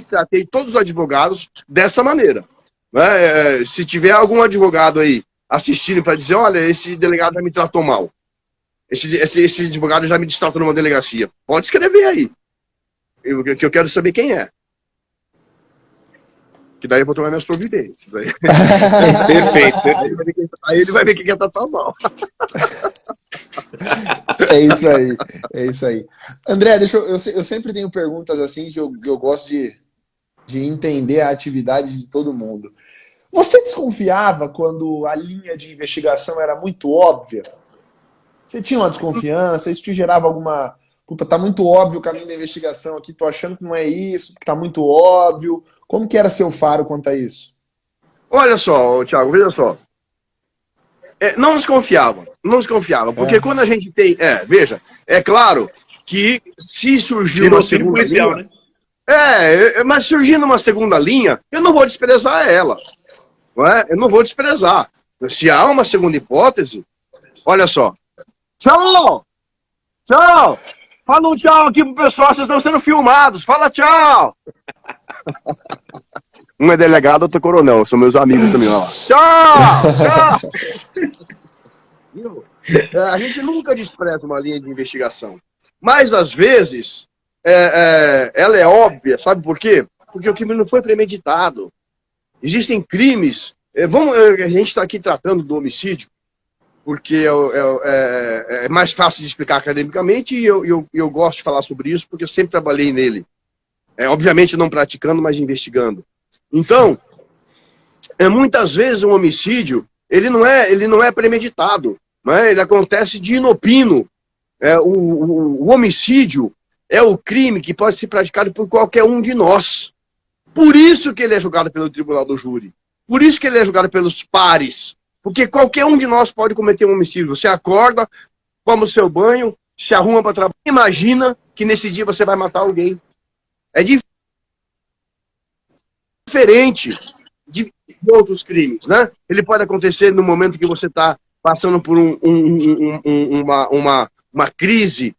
tratei todos os advogados dessa maneira. Se tiver algum advogado aí assistindo para dizer, olha, esse delegado já me tratou mal, esse advogado já me destratou numa delegacia, pode escrever aí, que eu quero saber quem é. Que daí eu vou tomar minhas providências. Aí. Perfeito. Aí ele vai ver quem quer tratar mal. É isso aí. André, eu sempre tenho perguntas assim que eu gosto de entender a atividade de todo mundo. Você desconfiava quando a linha de investigação era muito óbvia? Você tinha uma desconfiança? Isso te gerava alguma... Puta, tá muito óbvio o caminho da investigação aqui, tô achando que não é isso, que tá muito óbvio. Como que era seu faro quanto a isso? Olha só, Thiago, veja só. Não desconfiava, porque quando a gente tem... veja, é claro que se surgiu uma segunda policial, linha... né? Mas surgindo uma segunda linha, eu não vou desprezar ela. Não é? Eu não vou desprezar. Se há uma segunda hipótese, olha só. Tchau! Tchau! Fala um tchau aqui pro pessoal, vocês estão sendo filmados. Fala tchau! Um é delegado, outro é coronel. São meus amigos também, ó. Tchau! Tchau! A gente nunca despreza uma linha de investigação. Mas, às vezes, ela é óbvia. Sabe por quê? Porque o crime não foi premeditado. Existem crimes... a gente está aqui tratando do homicídio, porque é mais fácil de explicar academicamente e eu gosto de falar sobre isso porque eu sempre trabalhei nele. Obviamente não praticando, mas investigando. Então, muitas vezes um homicídio, ele não é premeditado, né? Ele acontece de inopino. O homicídio é o crime que pode ser praticado por qualquer um de nós. Por isso que ele é julgado pelo tribunal do júri. Por isso que ele é julgado pelos pares. Porque qualquer um de nós pode cometer um homicídio. Você acorda, toma o seu banho, se arruma para trabalhar. Imagina que nesse dia você vai matar alguém. É diferente de outros crimes, né? Ele pode acontecer no momento que você está passando por uma crise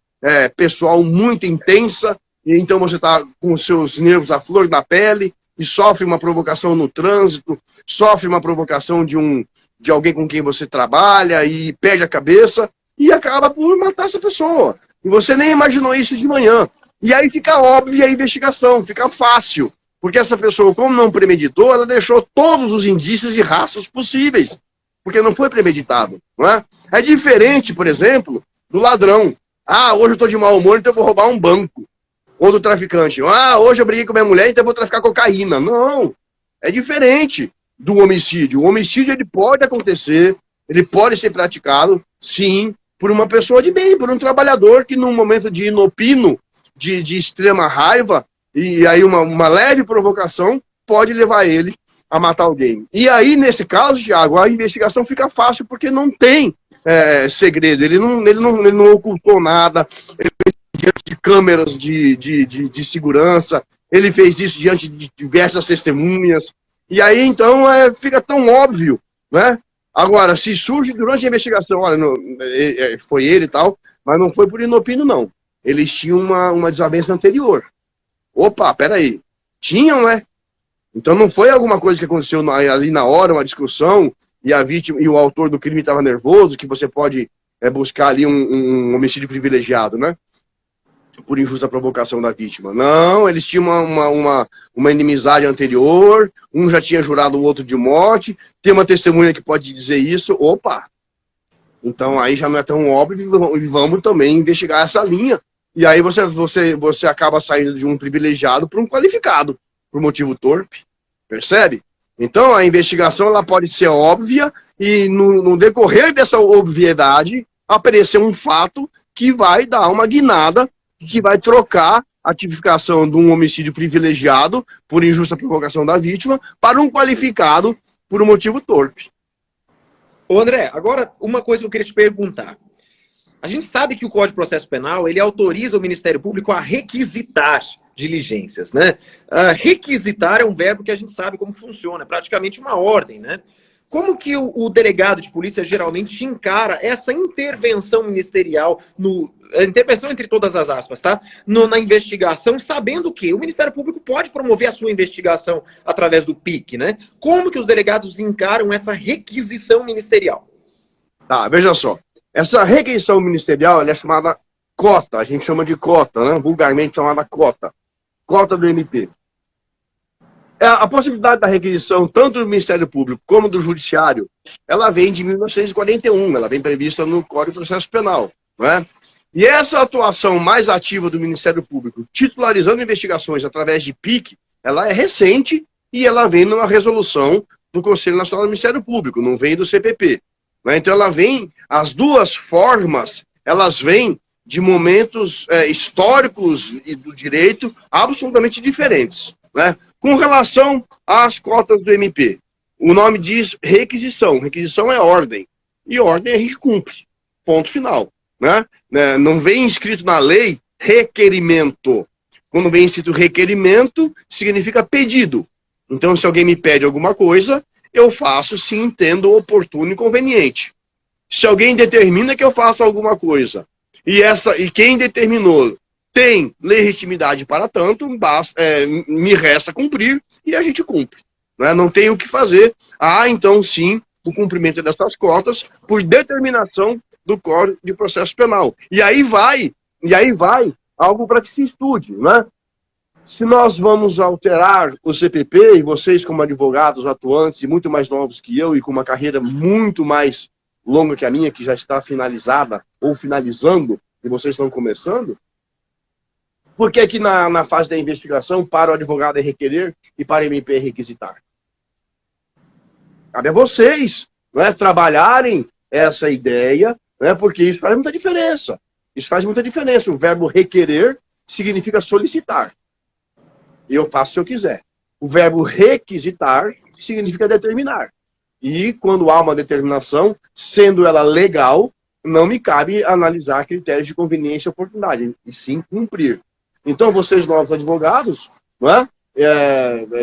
pessoal muito intensa, e então você está com os seus nervos à flor da pele, e sofre uma provocação no trânsito, sofre uma provocação de alguém com quem você trabalha e perde a cabeça e acaba por matar essa pessoa. E você nem imaginou isso de manhã. E aí fica óbvia a investigação, fica fácil. Porque essa pessoa, como não premeditou, ela deixou todos os indícios e rastros possíveis. Porque não foi premeditado. Não é? É diferente, por exemplo, do ladrão. Ah, hoje eu estou de mau humor, então eu vou roubar um banco. Ou do traficante. Ah, hoje eu briguei com minha mulher, então eu vou traficar cocaína. Não. É diferente do homicídio. O homicídio ele pode acontecer, ele pode ser praticado, sim, por uma pessoa de bem, por um trabalhador que num momento de inopino, de extrema raiva, e aí uma leve provocação pode levar ele a matar alguém. E aí, nesse caso, Thiago, a investigação fica fácil porque não tem segredo. Ele não ocultou nada, ele fez diante de câmeras de segurança, ele fez isso diante de diversas testemunhas. E aí, então, fica tão óbvio, né? Agora, se surge durante a investigação, olha, foi ele e tal, mas não foi por inopino, não. Eles tinham uma desavença anterior. Opa, peraí. Tinham, né? Então não foi alguma coisa que aconteceu ali na hora, uma discussão, e a vítima e o autor do crime estava nervoso, que você pode buscar ali um homicídio privilegiado, né? Por injusta provocação da vítima. Não, eles tinham uma inimizade anterior, um já tinha jurado o outro de morte, tem uma testemunha que pode dizer isso, opa! Então aí já não é tão óbvio e vamos também investigar essa linha. E aí você acaba saindo de um privilegiado para um qualificado, por motivo torpe, percebe? Então a investigação ela pode ser óbvia e no decorrer dessa obviedade aparecer um fato que vai dar uma guinada, que vai trocar a tipificação de um homicídio privilegiado por injusta provocação da vítima para um qualificado por um motivo torpe. Ô André, agora uma coisa que eu queria te perguntar. A gente sabe que o Código de Processo Penal, ele autoriza o Ministério Público a requisitar diligências, né? Requisitar é um verbo que a gente sabe como funciona, é praticamente uma ordem, né? Como que o delegado de polícia geralmente encara essa intervenção ministerial, a intervenção entre todas as aspas, tá? Na investigação, sabendo que o Ministério Público pode promover a sua investigação através do PIC, né? Como que os delegados encaram essa requisição ministerial? Tá, veja só. Essa requisição ministerial ela é chamada cota, a gente chama de cota, né? Vulgarmente chamada cota. Cota do MP. A possibilidade da requisição, tanto do Ministério Público como do Judiciário, ela vem de 1941, ela vem prevista no Código de Processo Penal. Né? E essa atuação mais ativa do Ministério Público, titularizando investigações através de PIC, ela é recente e ela vem numa resolução do Conselho Nacional do Ministério Público, não vem do CPP. Né? Então ela vem, as duas formas, elas vêm de momentos históricos e do direito absolutamente diferentes. Né? Com relação às cotas do MP, o nome diz requisição. Requisição é ordem. E ordem a gente cumpre. Ponto final. Né? Não vem escrito na lei requerimento. Quando vem escrito requerimento, significa pedido. Então, se alguém me pede alguma coisa, eu faço se entendo oportuno e conveniente. Se alguém determina que eu faça alguma coisa, e quem determinou tem legitimidade para tanto, me resta cumprir e a gente cumpre. Né? Não tem o que fazer. Então, sim, o cumprimento dessas cotas por determinação do Código de Processo Penal. E aí vai algo para que se estude. Né? Se nós vamos alterar o CPP, e vocês como advogados atuantes e muito mais novos que eu e com uma carreira muito mais longa que a minha, que já está finalizada ou finalizando, e vocês estão começando, por que na fase da investigação para o advogado é requerer e para o MP é requisitar? Cabe a vocês, né, trabalharem essa ideia, né, porque isso faz muita diferença. Isso faz muita diferença. O verbo requerer significa solicitar. E eu faço se eu quiser. O verbo requisitar significa determinar. E quando há uma determinação, sendo ela legal, não me cabe analisar critérios de conveniência e oportunidade, e sim cumprir. Então, vocês, novos advogados, né,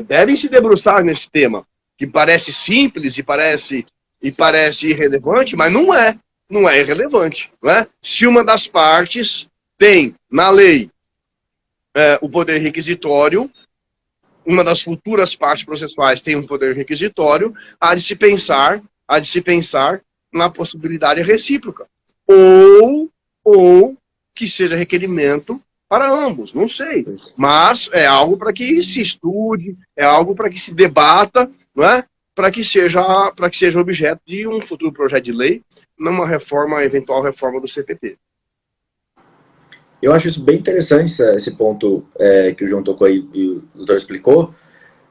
devem se debruçar nesse tema, que parece simples e parece irrelevante, mas não é irrelevante. Né? Se uma das partes tem, na lei, o poder requisitório, uma das futuras partes processuais tem um poder requisitório, há de se pensar na possibilidade recíproca. Ou que seja requerimento para ambos, não sei. Mas é algo para que se estude, é algo para que se debata, não é? Para que seja objeto de um futuro projeto de lei, numa eventual reforma do CPP. Eu acho isso bem interessante, esse ponto que o João tocou aí e o doutor explicou,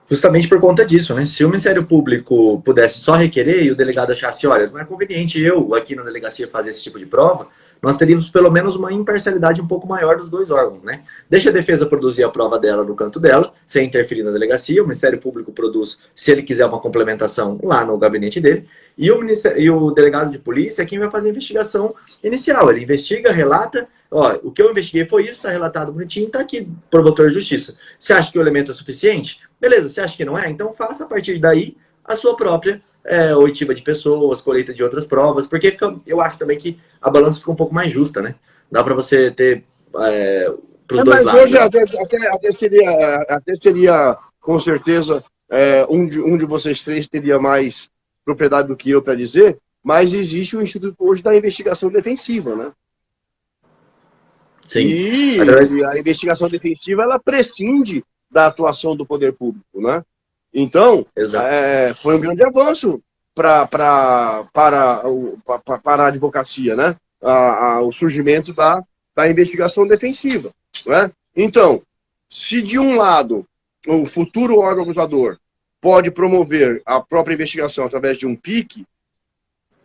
justamente por conta disso, né? Se o Ministério Público pudesse só requerer e o delegado achasse, olha, não é conveniente eu aqui na delegacia fazer esse tipo de prova, nós teríamos pelo menos uma imparcialidade um pouco maior dos dois órgãos, né? Deixa a defesa produzir a prova dela no canto dela, sem interferir na delegacia, o Ministério Público produz, se ele quiser uma complementação, lá no gabinete dele, e o delegado de polícia é quem vai fazer a investigação inicial. Ele investiga, relata, ó, o que eu investiguei foi isso, está relatado bonitinho, está aqui, promotor de justiça. Você acha que o elemento é suficiente? Beleza, você acha que não é? Então faça a partir daí a sua própria oitiva de pessoas, colheita de outras provas, porque eu acho também que a balança fica um pouco mais justa, né? Dá para você ter para os dois lados. Hoje até seria, com certeza, um de vocês três teria mais propriedade do que eu para dizer, mas existe o Instituto hoje da investigação defensiva, né? Sim. E a investigação defensiva, ela prescinde da atuação do poder público, né? Então, foi um grande avanço para a advocacia, né? O surgimento da investigação defensiva, né? Então, se de um lado o futuro órgão acusador pode promover a própria investigação através de um PIC,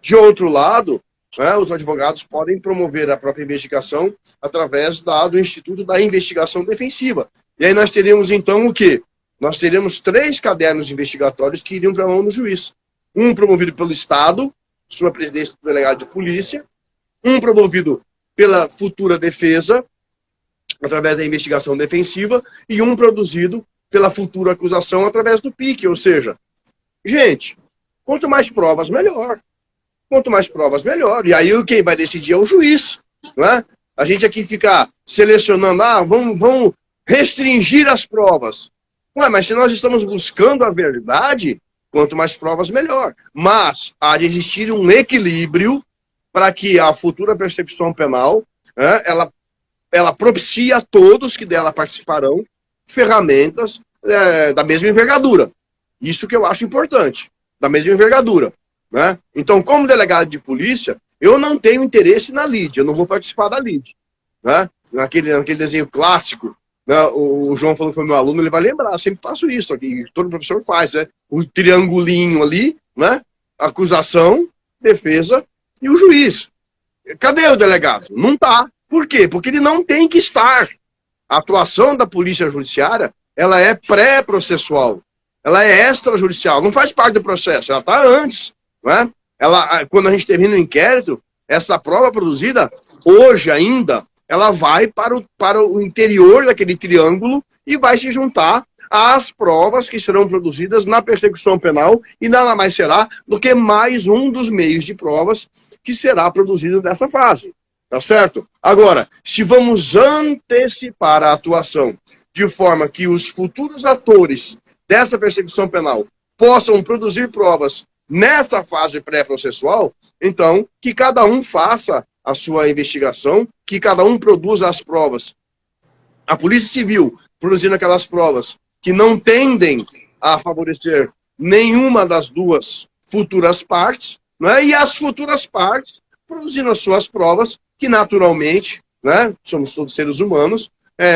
de outro lado, né, os advogados podem promover a própria investigação através do Instituto da Investigação Defensiva. E aí nós teríamos, então, o quê? Nós teríamos 3 cadernos investigatórios que iriam para a mão do juiz. Um promovido pelo Estado, sua presidência do delegado de polícia, um promovido pela futura defesa, através da investigação defensiva, e um produzido pela futura acusação através do PIC. Ou seja, gente, quanto mais provas, melhor. Quanto mais provas, melhor. E aí quem vai decidir é o juiz, não é? A gente aqui fica selecionando, vamos restringir as provas. Ué, mas se nós estamos buscando a verdade, quanto mais provas, melhor. Mas há de existir um equilíbrio para que a futura percepção penal, ela propicie a todos que dela participarão ferramentas da mesma envergadura. Isso que eu acho importante, da mesma envergadura, né? Então, como delegado de polícia, eu não tenho interesse na lide, eu não vou participar da lide, né? Naquele desenho clássico, né? O João falou que foi meu aluno, ele vai lembrar, eu sempre faço isso aqui, todo professor faz, né? O triangulinho ali, né? Acusação, defesa e o juiz. Cadê o delegado? Não está. Por quê? Porque ele não tem que estar. A atuação da polícia judiciária, ela é pré-processual. Ela é extrajudicial, não faz parte do processo, ela está antes, né? Quando a gente termina o inquérito, essa prova produzida, hoje ainda, ela vai para o interior daquele triângulo e vai se juntar às provas que serão produzidas na persecução penal e nada mais será do que mais um dos meios de provas que será produzido nessa fase. Tá certo? Agora, se vamos antecipar a atuação de forma que os futuros atores dessa persecução penal possam produzir provas nessa fase pré-processual, então, que cada um faça a sua investigação, que cada um produza as provas. A Polícia Civil produzindo aquelas provas que não tendem a favorecer nenhuma das duas futuras partes, né? E as futuras partes produzindo as suas provas que naturalmente, né, somos todos seres humanos,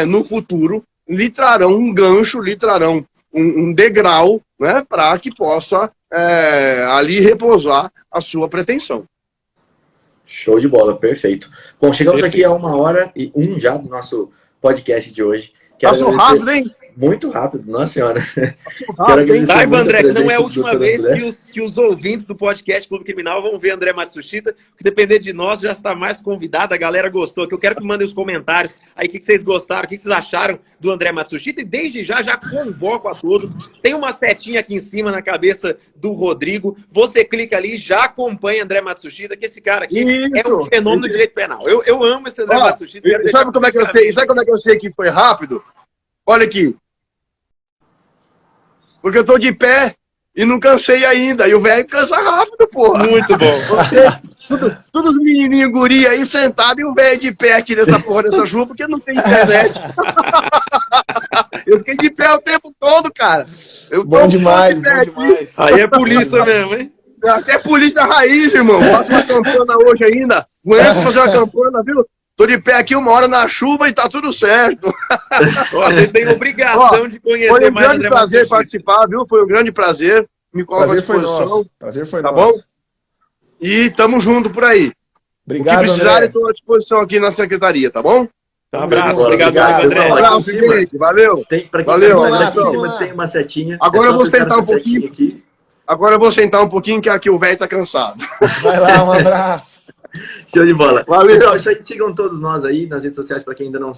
no futuro lhe trarão um gancho, lhe trarão um degrau, né, para que possa ali repousar a sua pretensão. Show de bola, perfeito. Bom, chegamos aqui a 1h01 já do nosso podcast de hoje. Passou rápido, hein? Muito rápido, nossa senhora. Saiba, André, que não é a última vez que os ouvintes do podcast Clube Criminal vão ver André Matsushita, que depender de nós já está mais convidado, a galera gostou, que eu quero que mandem os comentários aí, o que vocês gostaram, o que vocês acharam do André Matsushita, e desde já convoco a todos, tem uma setinha aqui em cima na cabeça do Rodrigo, você clica ali, já acompanha André Matsushita, que esse cara aqui é um fenômeno do direito penal. Eu amo esse André Matsushita. Sabe como é que eu sei que foi rápido? Olha aqui. Porque eu tô de pé e não cansei ainda. E o velho cansa rápido, porra. Muito bom. Todos os menininhos guri aí sentados e o velho de pé aqui nessa porra, nessa chuva, porque não tem internet. Eu fiquei de pé o tempo todo, cara. Bom demais, bom demais. Aí é polícia mesmo, hein? Até polícia raiz, irmão. Faço uma campana hoje ainda. Aguento fazer uma campana, viu? Tô de pé aqui 1 hora na chuva e tá tudo certo. Ó, vocês têm obrigação de conhecer Foi um mais grande André prazer Mazzecchi. participar, viu? Foi um grande prazer. Me coloco à Prazer foi disposição. nosso. Prazer foi Tá nosso. E tamo junto por aí. Obrigado, o que precisarem, André. estou à disposição aqui na secretaria, tá bom? Um abraço, Obrigado, obrigado, pessoal. André. Aqui em Abraço, cima. gente. Valeu. Pra quem Valeu, sabe, aqui em abraço. cima tem uma setinha. Agora É eu só vou apertar sentar nessa um pouquinho. setinha aqui. Agora eu vou sentar um pouquinho, que aqui o velho tá cansado. Vai lá, um abraço. Show de bola. Valeu. Pessoal, isso aí, sigam todos nós aí nas redes sociais, para quem ainda não